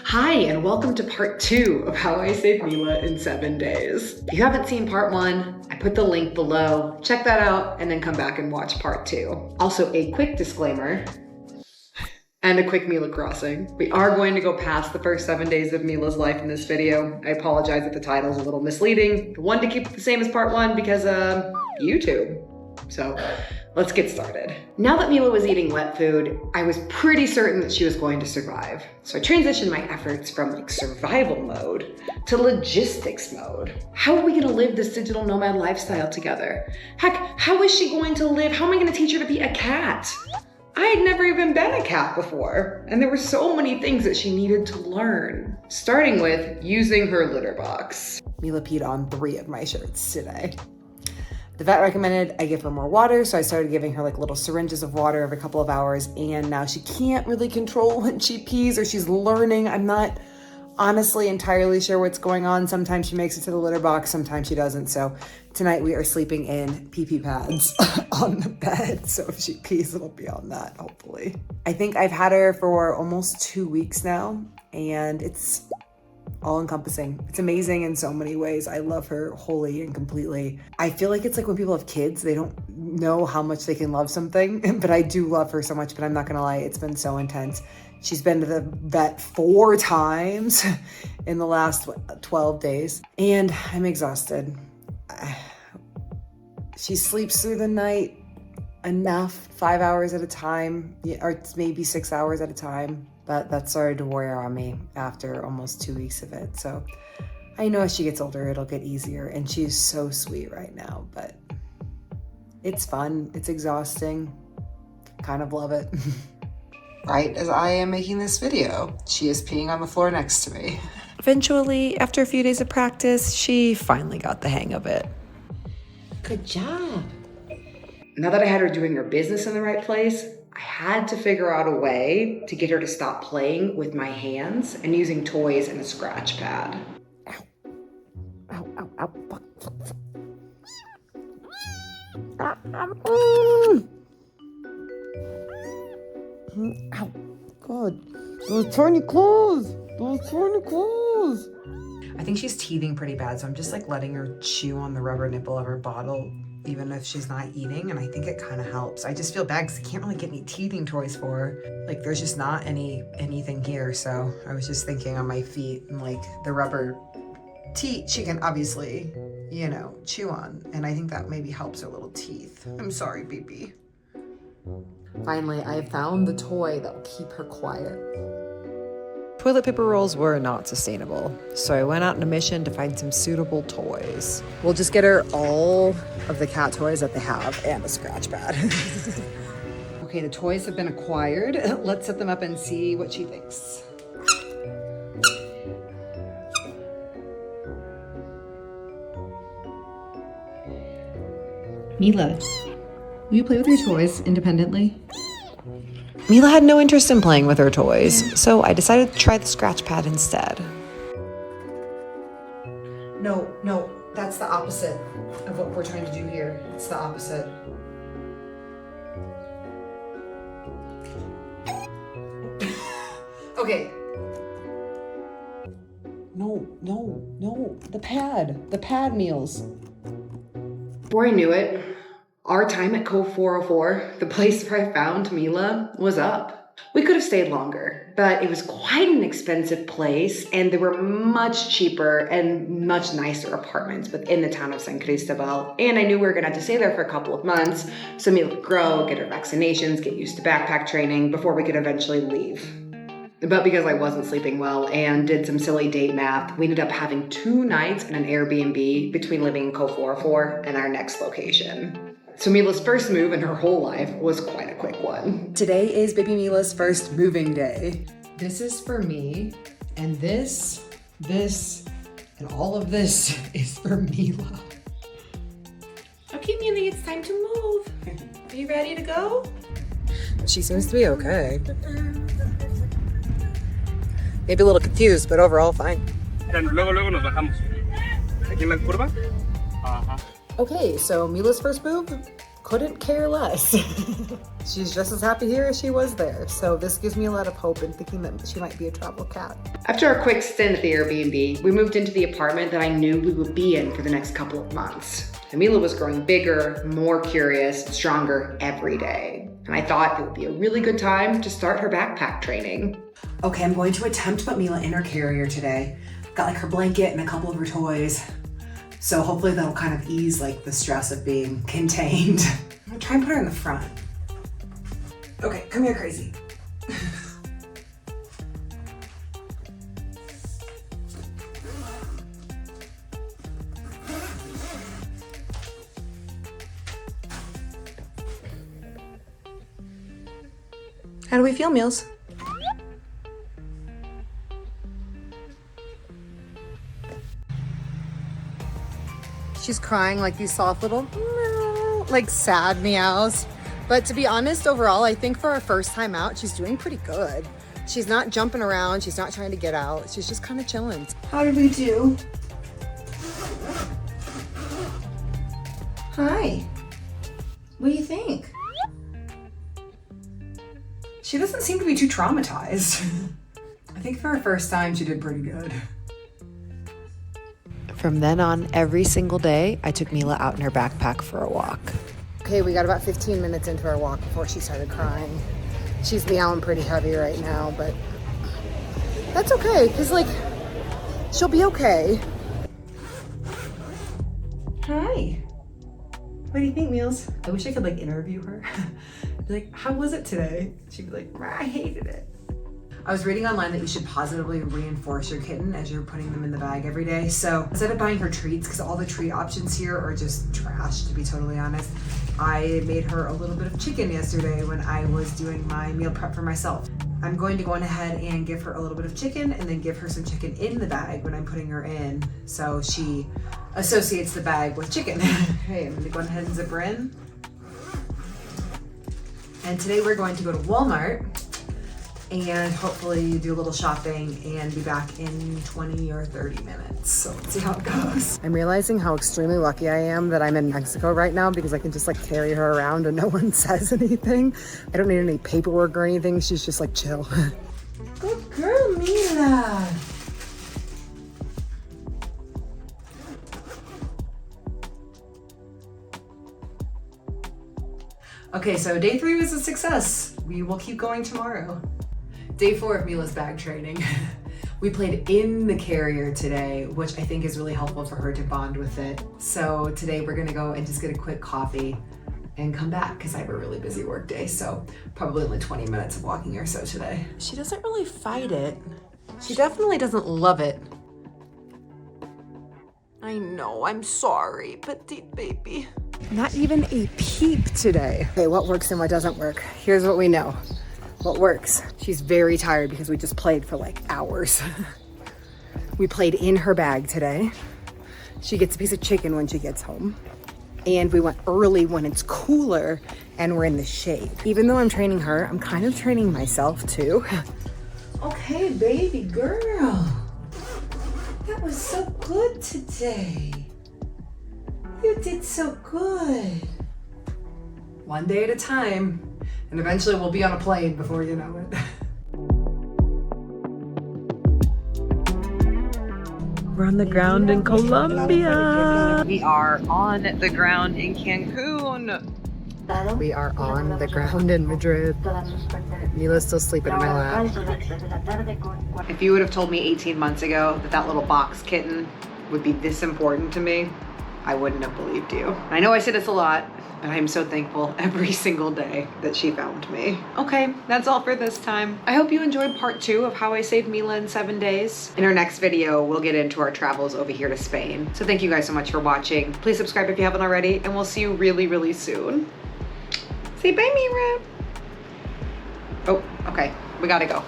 Hi, and welcome to part 2 of How I Saved Mila in 7 Days. If you haven't seen part 1, I put the link below. Check that out and then come back and watch part 2. Also, a quick disclaimer and a quick Mila crossing. We are going to go past the first 7 days of Mila's life in this video. I apologize if the title is a little misleading. I wanted to keep it the same as part 1 because YouTube. So let's get started. Now that Mila was eating wet food, I was pretty certain that she was going to survive. So I transitioned my efforts from survival mode to logistics mode. How are we gonna live this digital nomad lifestyle together? Heck, how is she going to live? How am I gonna teach her to be a cat? I had never even been a cat before, and there were so many things that she needed to learn, starting with using her litter box. Mila peed on 3 of my shirts today. The vet recommended I give her more water, so I started giving her little syringes of water every couple of hours, and now she can't really control when she pees, or she's learning. I'm not honestly entirely sure what's going on. Sometimes she makes it to the litter box, sometimes she doesn't. So tonight we are sleeping in pee-pee pads on the bed, so if she pees, it'll be on that, hopefully. I think I've had her for almost 2 weeks now, and it's all-encompassing. It's amazing in so many ways. I love her wholly and completely. I feel like it's like when people have kids, they don't know how much they can love something, but I do love her so much, but I'm not gonna lie, it's been so intense. She's been to the vet 4 times in the last 12 days, and I'm exhausted. She sleeps through the night enough, 5 hours at a time, or maybe 6 hours at a time. But that started to wear on me after almost 2 weeks of it. So I know as she gets older, it'll get easier. And she's so sweet right now, but it's fun. It's exhausting. Kind of love it. Right as I am making this video, she is peeing on the floor next to me. Eventually, after a few days of practice, she finally got the hang of it. Good job. Now that I had her doing her business in the right place, I had to figure out a way to get her to stop playing with my hands and using toys and a scratch pad. Ow. Ow, ow, ow. Fuck, fuck, fuck. Ow. God. Those tiny claws. Those tiny claws. I think she's teething pretty bad, so I'm just letting her chew on the rubber nipple of her bottle even if she's not eating, and I think it kind of helps. I just feel bad because I can't really get any teething toys for her. There's just not anything here, so I was just thinking on my feet and the rubber teeth she can obviously, chew on, and I think that maybe helps her little teeth. I'm sorry, BB. Finally, I found the toy that will keep her quiet. Toilet paper rolls were not sustainable, so I went out on a mission to find some suitable toys. We'll just get her all of the cat toys that they have and a scratch pad. Okay, the toys have been acquired. Let's set them up and see what she thinks. Mila, will you play with your toys independently? Mila had no interest in playing with her toys, so I decided to try the scratch pad instead. No, that's the opposite of what we're trying to do here. It's the opposite. Okay. No, the pad meals. Before I knew it, our time at Cove 404, the place where I found Mila, was up. We could have stayed longer, but it was quite an expensive place, and there were much cheaper and much nicer apartments within the town of San Cristobal, and I knew we were gonna have to stay there for a couple of months so Mila could grow, get her vaccinations, get used to backpack training before we could eventually leave. But because I wasn't sleeping well and did some silly date math, we ended up having 2 nights in an Airbnb between living in Cove 404 and our next location. So Mila's first move in her whole life was quite a quick one. Today is baby Mila's first moving day. This is for me, and this, and all of this is for Mila. Okay, Mila, it's time to move. Are you ready to go? She seems to be okay. Maybe a little confused, but overall fine. Luego nos bajamos. Aquí en la curva. Okay, so Mila's first move, couldn't care less. She's just as happy here as she was there. So this gives me a lot of hope in thinking that she might be a travel cat. After a quick stint at the Airbnb, we moved into the apartment that I knew we would be in for the next couple of months. And Mila was growing bigger, more curious, stronger every day. And I thought it would be a really good time to start her backpack training. Okay, I'm going to attempt to put Mila in her carrier today. Got like her blanket and a couple of her toys. So hopefully that'll kind of ease like the stress of being contained. I'm gonna try and put her in the front. Okay, come here, crazy. How do we feel, Meals? She's crying like these soft little, like sad meows. But to be honest, overall, I think for our first time out, she's doing pretty good. She's not jumping around. She's not trying to get out. She's just kind of chilling. How did we do? Hi. What do you think? She doesn't seem to be too traumatized. I think for her first time, she did pretty good. From then on, every single day, I took Mila out in her backpack for a walk. Okay, we got about 15 minutes into our walk before she started crying. She's meowing pretty heavy right now, but that's okay, because like, she'll be okay. Hi. What do you think, Meals? I wish I could like interview her. Be like, how was it today? She'd be like, I hated it. I was reading online that you should positively reinforce your kitten as you're putting them in the bag every day. So instead of buying her treats, because all the treat options here are just trash, to be totally honest, I made her a little bit of chicken yesterday when I was doing my meal prep for myself. I'm going to go on ahead and give her a little bit of chicken and then give her some chicken in the bag when I'm putting her in. So she associates the bag with chicken. Okay, I'm gonna go ahead and zip her in. And today we're going to go to Walmart and hopefully do a little shopping and be back in 20 or 30 minutes. So let's see how it goes. I'm realizing how extremely lucky I am that I'm in Mexico right now because I can just like carry her around and no one says anything. I don't need any paperwork or anything. She's just like chill. Good girl, Mila. Okay, so day 3 was a success. We will keep going tomorrow. Day 4 of Mila's bag training. We played in the carrier today, which I think is really helpful for her to bond with it. So today we're gonna go and just get a quick coffee and come back because I have a really busy work day. So probably only 20 minutes of walking or so today. She doesn't really fight it. She definitely doesn't love it. I know, I'm sorry, petite baby. Not even a peep today. Okay, what works and what doesn't work? Here's what we know. What works? She's very tired because we just played for like hours. We played in her bag today. She gets a piece of chicken when she gets home. And we went early when it's cooler and we're in the shade. Even though I'm training her, I'm kind of training myself too. Okay, baby girl. That was so good today. You did so good. One day at a time, and eventually we'll be on a plane before you know it. We're on the ground in Colombia. We are on the ground in Cancun. We are on the ground in Madrid. Mila's still sleeping in my lap. If you would have told me 18 months ago that that little box kitten would be this important to me, I wouldn't have believed you. I know I say this a lot, but I'm so thankful every single day that she found me. Okay, that's all for this time. I hope you enjoyed part 2 of how I saved Mila in 7 days. In our next video, we'll get into our travels over here to Spain. So thank you guys so much for watching. Please subscribe if you haven't already, and we'll see you really, really soon. Say bye, Mira. Oh, okay, we gotta go.